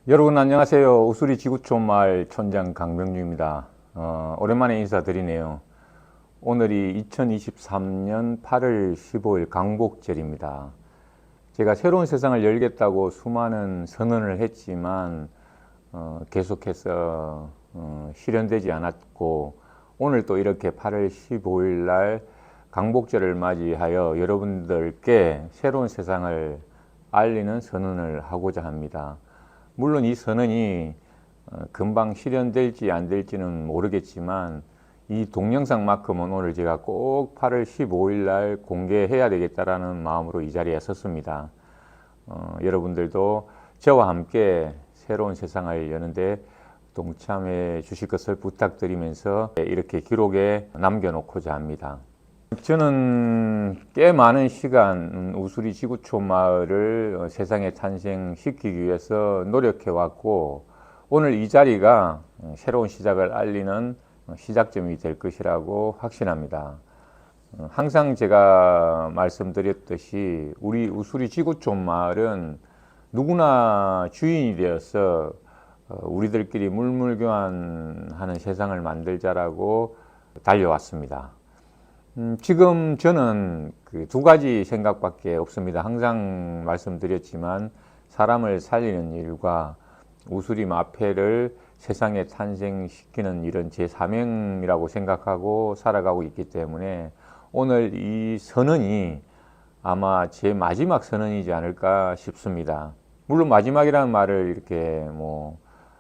여러분 안녕하세요. 우수리 지구촌 마을 촌장 강명주입니다. 오랜만에 인사드리네요. 오늘이 2023년 8월 15일 강복절입니다. 제가 새로운 세상을 열겠다고 수많은 선언을 했지만 계속해서 실현되지 않았고, 오늘 또 이렇게 8월 15일 날 강복절을 맞이하여 여러분들께 새로운 세상을 알리는 선언을 하고자 합니다. 물론 이 선언이 금방 실현될지 안 될지는 모르겠지만, 이 동영상만큼은 오늘 제가 꼭 8월 15일 날 공개해야 되겠다라는 마음으로 이 자리에 섰습니다. 여러분들도 저와 함께 새로운 세상을 여는데 동참해 주실 것을 부탁드리면서 이렇게 기록에 남겨놓고자 합니다. 저는 꽤 많은 시간 우수리 지구촌 마을을 세상에 탄생시키기 위해서 노력해 왔고, 오늘 이 자리가 새로운 시작을 알리는 시작점이 될 것이라고 확신합니다. 항상 제가 말씀드렸듯이 우리 우수리 지구촌 마을은 누구나 주인이 되어서 우리들끼리 물물교환하는 세상을 만들자라고 달려왔습니다. 지금 저는 그 두 가지 생각밖에 없습니다. 항상 말씀드렸지만 사람을 살리는 일과 우수리 마패를 세상에 탄생시키는 일은 제 사명이라고 생각하고 살아가고 있기 때문에 오늘 이 선언이 아마 제 마지막 선언이지 않을까 싶습니다. 물론 마지막이라는 말을 이렇게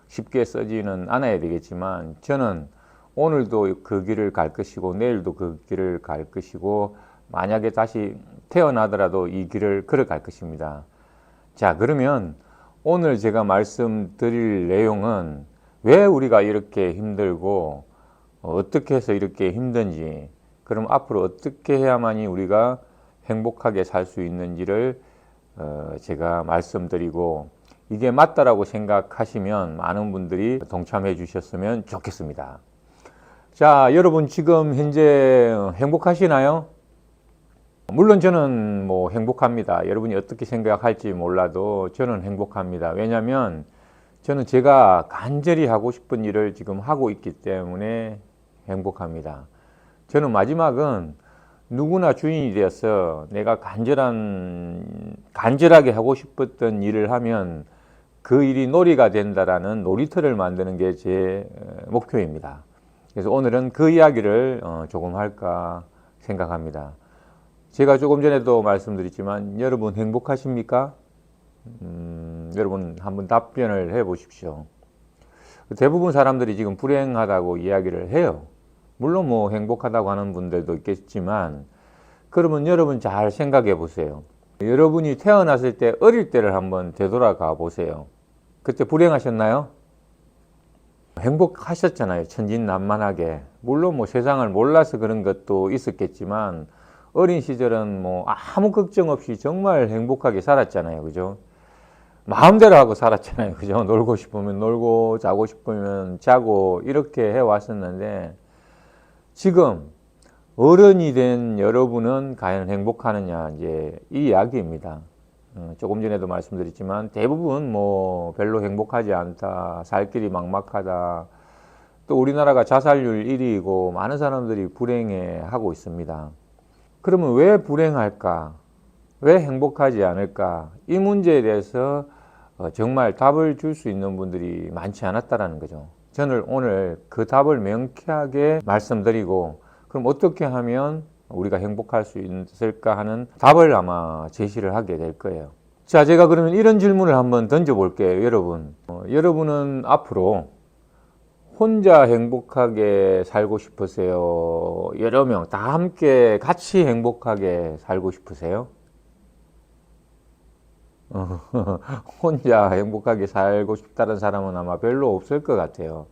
쉽게 쓰지는 않아야 되겠지만, 저는 오늘도 그 길을 갈 것이고 내일도 그 길을 갈 것이고, 만약에 다시 태어나더라도 이 길을 걸어갈 것입니다. 자, 그러면 오늘 제가 말씀드릴 내용은 왜 우리가 이렇게 힘들고 어떻게 해서 이렇게 힘든지, 그럼 앞으로 어떻게 해야만이 우리가 행복하게 살 수 있는지를 제가 말씀드리고, 이게 맞다라고 생각하시면 많은 분들이 동참해 주셨으면 좋겠습니다. 자, 여러분 지금 현재 행복하시나요? 물론 저는 행복합니다. 여러분이 어떻게 생각할지 몰라도 저는 행복합니다. 왜냐하면 저는 제가 간절히 하고 싶은 일을 지금 하고 있기 때문에 행복합니다. 저는 마지막은 누구나 주인이 되어서 내가 간절하게 하고 싶었던 일을 하면 그 일이 놀이가 된다라는 놀이터를 만드는 게 제 목표입니다. 그래서 오늘은 그 이야기를 조금 할까 생각합니다. 제가 조금 전에도 말씀드렸지만 여러분 행복하십니까? 여러분 한번 답변을 해 보십시오. 대부분 사람들이 지금 불행하다고 이야기를 해요. 물론 행복하다고 하는 분들도 있겠지만, 그러면 여러분 잘 생각해 보세요. 여러분이 태어났을 때 어릴 때를 한번 되돌아가 보세요. 그때 불행하셨나요? 행복하셨잖아요. 천진난만하게. 물론 세상을 몰라서 그런 것도 있었겠지만 어린 시절은 아무 걱정 없이 정말 행복하게 살았잖아요. 그죠? 마음대로 하고 살았잖아요. 그죠? 놀고 싶으면 놀고 자고 싶으면 자고 이렇게 해왔었는데, 지금 어른이 된 여러분은 과연 행복하느냐, 이제 이 이야기입니다. 조금 전에도 말씀드렸지만 대부분 별로 행복하지 않다, 살 길이 막막하다, 또 우리나라가 자살률 1위이고 많은 사람들이 불행해 하고 있습니다. 그러면 왜 불행할까? 왜 행복하지 않을까? 이 문제에 대해서 정말 답을 줄 수 있는 분들이 많지 않았다라는 거죠. 저는 오늘 그 답을 명쾌하게 말씀드리고, 그럼 어떻게 하면 우리가 행복할 수 있을까 하는 답을 아마 제시를 하게 될 거예요. 자, 제가 그러면 이런 질문을 한번 던져볼게요. 여러분은 앞으로 혼자 행복하게 살고 싶으세요? 여러 명 다 함께 같이 행복하게 살고 싶으세요? 혼자 행복하게 살고 싶다는 사람은 아마 별로 없을 것 같아요.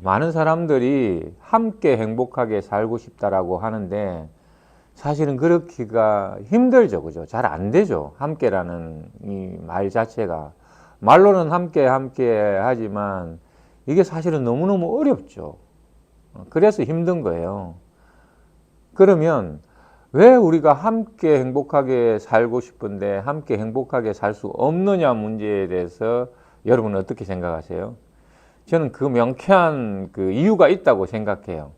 많은 사람들이 함께 행복하게 살고 싶다라고 하는데 사실은 그렇기가 힘들죠. 그죠? 잘 안 되죠. 함께라는 이 말 자체가. 말로는 함께 하지만 이게 사실은 너무너무 어렵죠. 그래서 힘든 거예요. 그러면 왜 우리가 함께 행복하게 살고 싶은데 함께 행복하게 살 수 없느냐 문제에 대해서 여러분은 어떻게 생각하세요? 저는 그 명쾌한 그 이유가 있다고 생각해요.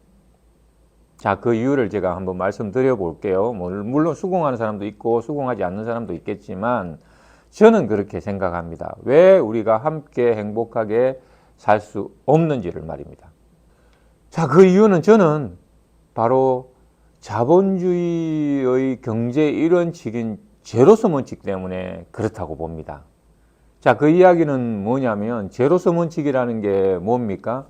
자, 그 이유를 제가 한번 말씀드려 볼게요. 물론 수긍하는 사람도 있고 수긍하지 않는 사람도 있겠지만 저는 그렇게 생각합니다. 왜 우리가 함께 행복하게 살 수 없는지를 말입니다. 자, 그 이유는 저는 바로 자본주의의 경제 일원칙인 제로섬 원칙 때문에 그렇다고 봅니다. 자, 그 이야기는 뭐냐면 제로섬 원칙이라는 게 뭡니까?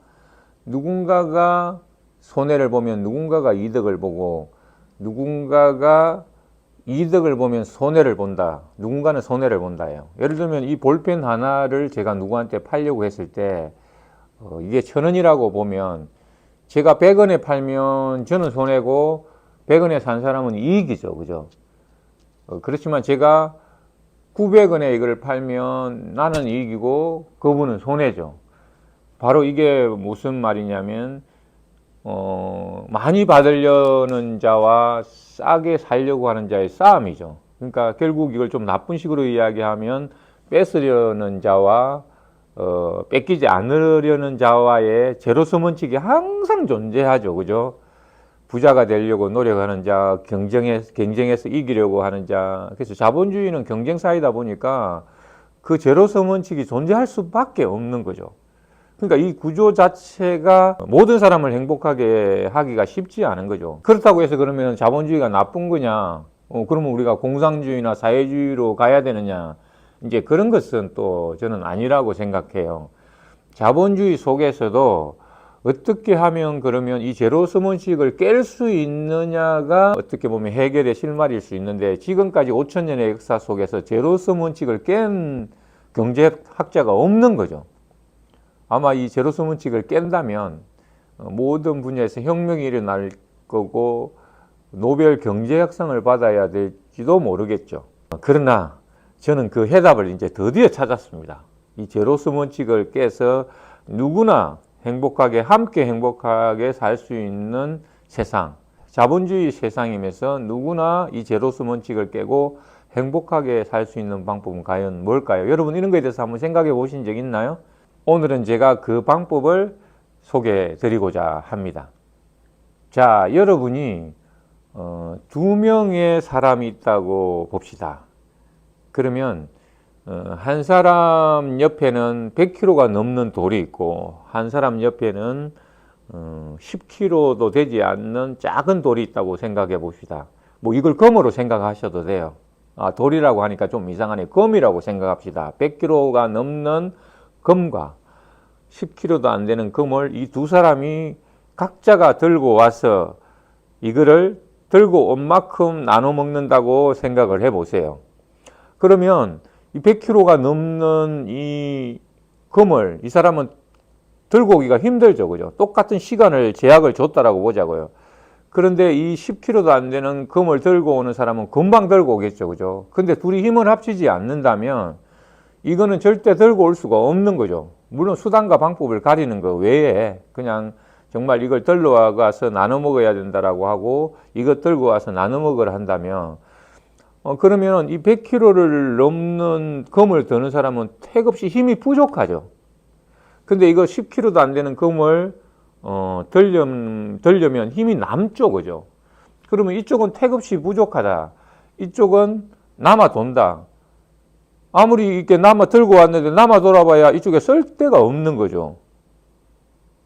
누군가가 손해를 보면 누군가가 이득을 보고 누군가가 이득을 보면 손해를 본다. 누군가는 손해를 본다예요. 예를 들면 이 볼펜 하나를 제가 누구한테 팔려고 했을 때 이게 1,000원이라고 보면 제가 100원에 팔면 저는 손해고 100원에 산 사람은 이익이죠. 그죠? 그렇지만 제가 900원에 이걸 팔면 나는 이익이고 그분은 손해죠. 바로 이게 무슨 말이냐면 많이 받으려는 자와 싸게 살려고 하는 자의 싸움이죠. 그러니까 결국 이걸 좀 나쁜 식으로 이야기하면 뺏으려는 자와 뺏기지 않으려는 자와의 제로섬 원칙이 항상 존재하죠. 그죠? 부자가 되려고 노력하는 자, 경쟁해서 이기려고 하는 자. 그래서 자본주의는 경쟁사이다 보니까 그 제로섬 원칙이 존재할 수밖에 없는 거죠. 그러니까 이 구조 자체가 모든 사람을 행복하게 하기가 쉽지 않은 거죠. 그렇다고 해서 그러면 자본주의가 나쁜 거냐? 그러면 우리가 공산주의나 사회주의로 가야 되느냐? 이제 그런 것은 또 저는 아니라고 생각해요. 자본주의 속에서도 어떻게 하면 그러면 이 제로섬 원칙을 깰 수 있느냐가 어떻게 보면 해결의 실마리일 수 있는데 지금까지 5,000년의 역사 속에서 제로섬 원칙을 깬 경제학자가 없는 거죠. 아마 이 제로섬 원칙을 깬다면 모든 분야에서 혁명이 일어날 거고 노벨 경제학상을 받아야 될지도 모르겠죠. 그러나 저는 그 해답을 이제 드디어 찾았습니다. 이 제로섬 원칙을 깨서 누구나 행복하게 함께 행복하게 살 수 있는 세상, 자본주의 세상이면서 누구나 이 제로섬 원칙을 깨고 행복하게 살 수 있는 방법은 과연 뭘까요? 여러분 이런 거에 대해서 한번 생각해 보신 적 있나요? 오늘은 제가 그 방법을 소개해 드리고자 합니다. 자, 여러분이 2명의 사람이 있다고 봅시다. 그러면 한 사람 옆에는 100kg가 넘는 돌이 있고 한 사람 옆에는 10kg도 되지 않는 작은 돌이 있다고 생각해 봅시다. 뭐 이걸 검으로 생각하셔도 돼요. 돌이라고 하니까 좀 이상하네. 검이라고 생각합시다. 100kg가 넘는 검과 10kg도 안 되는 검을 이 두 사람이 각자가 들고 와서 이거를 들고 온 만큼 나눠 먹는다고 생각을 해 보세요. 그러면 이 100kg가 넘는 이 검을 이 사람은 들고 오기가 힘들죠. 그죠? 똑같은 시간을 제약을 줬다라고 보자고요. 그런데 이 10kg도 안 되는 검을 들고 오는 사람은 금방 들고 오겠죠. 그죠? 근데 둘이 힘을 합치지 않는다면 이거는 절대 들고 올 수가 없는 거죠. 물론 수단과 방법을 가리는 거 외에 그냥 정말 이걸 들러 와서 나눠 먹어야 된다라고 하고 이것 들고 와서 나눠 먹으라 한다면 그러면 이 100kg를 넘는 검을 드는 사람은 택없이 힘이 부족하죠. 근데 이거 10kg도 안 되는 검을 들려면 힘이 남죠. 그죠? 그러면 이쪽은 택없이 부족하다. 이쪽은 남아 돈다. 아무리 이렇게 남아 들고 왔는데 남아 돌아봐야 이쪽에 쓸 데가 없는 거죠.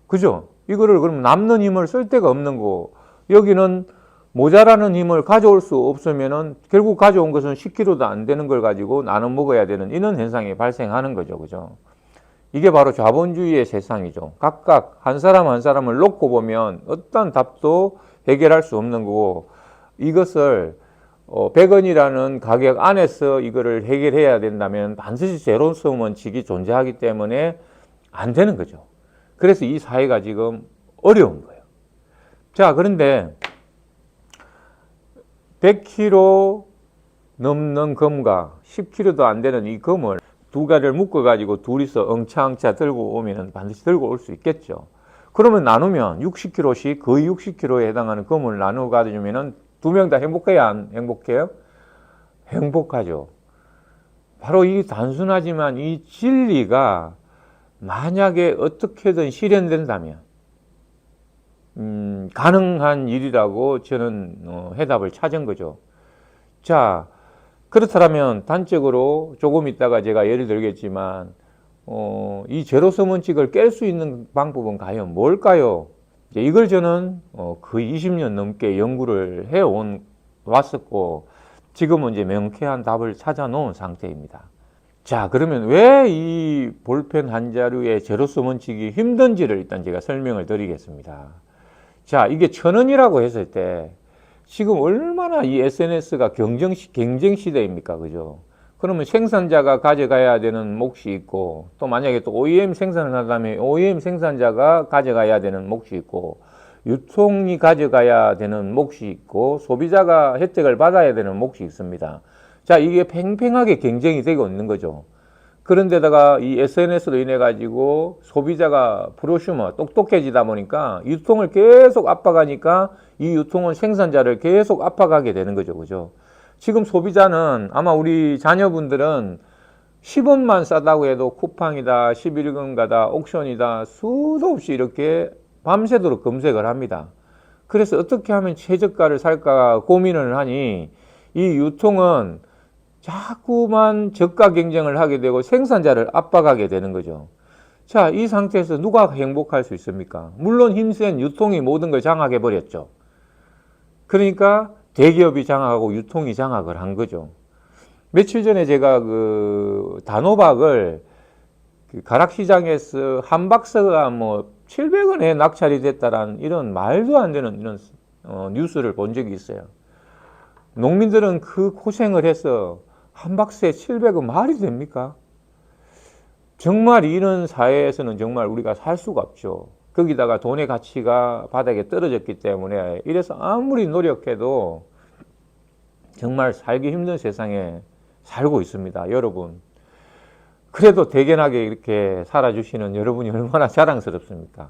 그죠? 이거를 그럼 남는 힘을 쓸 데가 없는 거고 여기는 모자라는 힘을 가져올 수 없으면은 결국 가져온 것은 10kg도 안 되는 걸 가지고 나눠 먹어야 되는 이런 현상이 발생하는 거죠. 그죠? 이게 바로 자본주의의 세상이죠. 각각 한 사람 한 사람을 놓고 보면 어떤 답도 해결할 수 없는 거고 이것을 100원이라는 가격 안에서 이거를 해결해야 된다면 반드시 제로섬 원칙이 존재하기 때문에 안 되는 거죠. 그래서 이 사회가 지금 어려운 거예요. 자, 그런데 100kg 넘는 검과 10kg도 안 되는 이 검을 두 가지를 묶어가지고 둘이서 엉차엉차 들고 오면 반드시 들고 올 수 있겠죠. 그러면 나누면 60kg씩 거의 60kg에 해당하는 검을 나누어 가지면 두 명 다 행복해야 안 행복해요? 행복하죠. 바로 이 단순하지만 이 진리가 만약에 어떻게든 실현된다면 가능한 일이라고 저는 해답을 찾은 거죠. 자, 그렇다면 단적으로 조금 있다가 제가 예를 들겠지만 이 제로섬 원칙을 깰 수 있는 방법은 과연 뭘까요? 이걸 저는 거의 20년 넘게 연구를 왔었고 지금은 이제 명쾌한 답을 찾아 놓은 상태입니다. 자, 그러면 왜 이 볼펜 한 자루의 제로섬 원칙이 힘든지를 일단 제가 설명을 드리겠습니다. 자, 이게 1,000원이라고 했을 때 지금 얼마나 이 SNS가 경쟁 시대입니까? 그죠? 그러면 생산자가 가져가야 되는 몫이 있고, 또 만약에 또 OEM 생산을 한다면 OEM 생산자가 가져가야 되는 몫이 있고, 유통이 가져가야 되는 몫이 있고, 소비자가 혜택을 받아야 되는 몫이 있습니다. 자, 이게 팽팽하게 경쟁이 되고 있는 거죠. 그런데다가 이 SNS로 인해 가지고 소비자가 프로슈머 똑똑해지다 보니까 유통을 계속 압박하니까 이 유통은 생산자를 계속 압박하게 되는 거죠. 그죠? 지금 소비자는 아마 우리 자녀분들은 10원만 싸다고 해도 쿠팡이다, 11금가다, 옥션이다 수도 없이 이렇게 밤새도록 검색을 합니다. 그래서 어떻게 하면 최저가를 살까 고민을 하니 이 유통은 자꾸만 저가 경쟁을 하게 되고 생산자를 압박하게 되는 거죠. 자, 이 상태에서 누가 행복할 수 있습니까? 물론 힘센 유통이 모든 걸 장악해 버렸죠. 그러니까 대기업이 장악하고 유통이 장악을 한 거죠. 며칠 전에 제가 그 단호박을 가락시장에서 한 박스가 뭐 700원에 낙찰이 됐다라는 이런 말도 안 되는 이런 뉴스를 본 적이 있어요. 농민들은 그 고생을 해서 한 박스에 700원 말이 됩니까? 정말 이런 사회에서는 정말 우리가 살 수가 없죠. 거기다가 돈의 가치가 바닥에 떨어졌기 때문에 이래서 아무리 노력해도 정말 살기 힘든 세상에 살고 있습니다. 여러분. 그래도 대견하게 이렇게 살아주시는 여러분이 얼마나 자랑스럽습니까?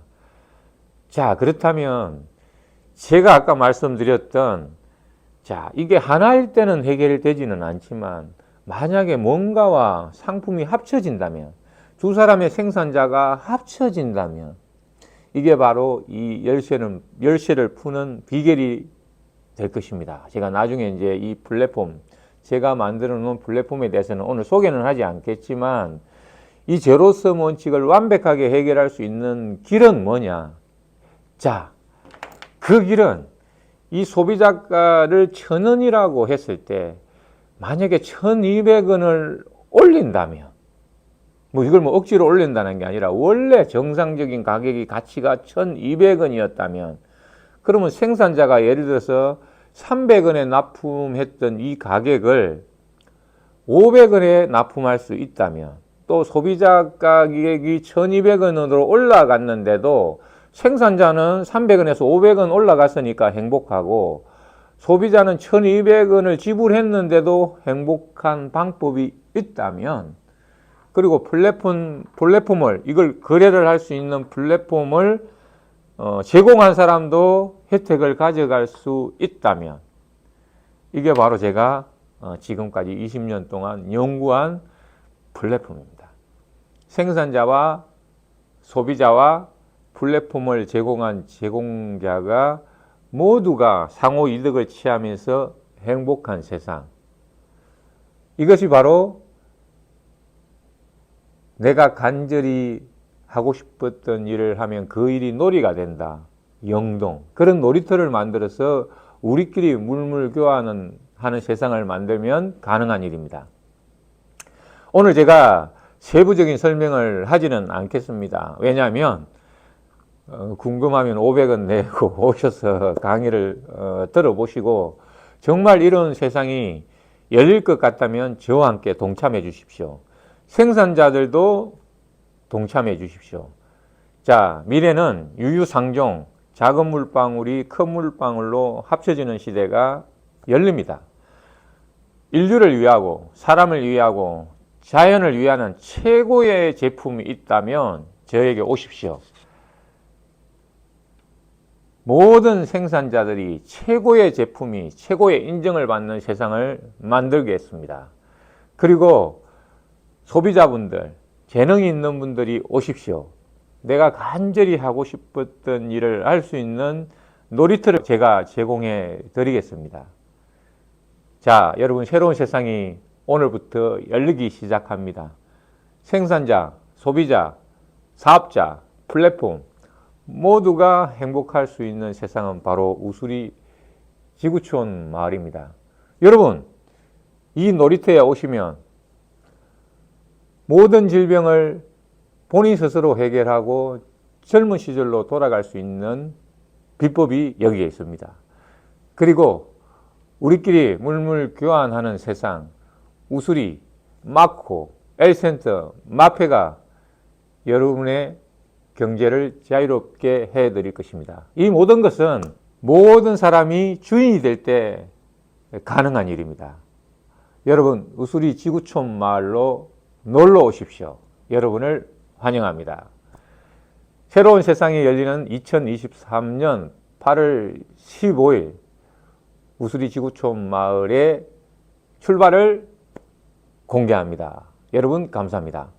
자, 그렇다면 제가 아까 말씀드렸던 자, 이게 하나일 때는 해결되지는 않지만 만약에 뭔가와 상품이 합쳐진다면 두 사람의 생산자가 합쳐진다면 이게 바로 이 열쇠를 푸는 비결이 될 것입니다. 제가 나중에 이제 이 플랫폼 제가 만들어 놓은 플랫폼에 대해서는 오늘 소개는 하지 않겠지만 이 제로섬 원칙을 완벽하게 해결할 수 있는 길은 뭐냐? 자, 그 길은 이 소비자가를 1,000원이라고 했을 때 만약에 1,200원을 올린다면 뭐 이걸 뭐 억지로 올린다는 게 아니라 원래 정상적인 가격이 가치가 1,200원이었다면 그러면 생산자가 예를 들어서 300원에 납품했던 이 가격을 500원에 납품할 수 있다면 또 소비자 가격이 1,200원으로 올라갔는데도 생산자는 300원에서 500원 올라갔으니까 행복하고 소비자는 1,200원을 지불했는데도 행복한 방법이 있다면 그리고 플랫폼을 이걸 거래를 할 수 있는 플랫폼을 제공한 사람도 혜택을 가져갈 수 있다면 이게 바로 제가 지금까지 20년 동안 연구한 플랫폼입니다. 생산자와 소비자와 플랫폼을 제공한 제공자가 모두가 상호 이득을 취하면서 행복한 세상. 이것이 바로 내가 간절히 하고 싶었던 일을 하면 그 일이 놀이가 된다. 영동. 그런 놀이터를 만들어서 우리끼리 물물교환하는 세상을 만들면 가능한 일입니다. 오늘 제가 세부적인 설명을 하지는 않겠습니다. 왜냐하면 궁금하면 500원 내고 오셔서 강의를 들어보시고 정말 이런 세상이 열릴 것 같다면 저와 함께 동참해 주십시오. 생산자들도 동참해 주십시오. 자, 미래는 유유상종, 작은 물방울이 큰 물방울로 합쳐지는 시대가 열립니다. 인류를 위하고 사람을 위하고 자연을 위하는 최고의 제품이 있다면 저에게 오십시오. 모든 생산자들이 최고의 제품이 최고의 인정을 받는 세상을 만들겠습니다. 그리고 소비자분들, 재능이 있는 분들이 오십시오. 내가 간절히 하고 싶었던 일을 할 수 있는 놀이터를 제가 제공해 드리겠습니다. 자, 여러분, 새로운 세상이 오늘부터 열리기 시작합니다. 생산자, 소비자, 사업자, 플랫폼 모두가 행복할 수 있는 세상은 바로 우수리 지구촌 마을입니다. 여러분, 이 놀이터에 오시면 모든 질병을 본인 스스로 해결하고 젊은 시절로 돌아갈 수 있는 비법이 여기에 있습니다. 그리고 우리끼리 물물 교환하는 세상, 우수리, 마코, L센터, 마페가 여러분의 경제를 자유롭게 해드릴 것입니다. 이 모든 것은 모든 사람이 주인이 될 때 가능한 일입니다. 여러분, 우수리 지구촌 마을로 놀러 오십시오. 여러분을 환영합니다. 새로운 세상이 열리는 2023년 8월 15일 우수리 지구촌 마을의 출발을 공개합니다. 여러분 감사합니다.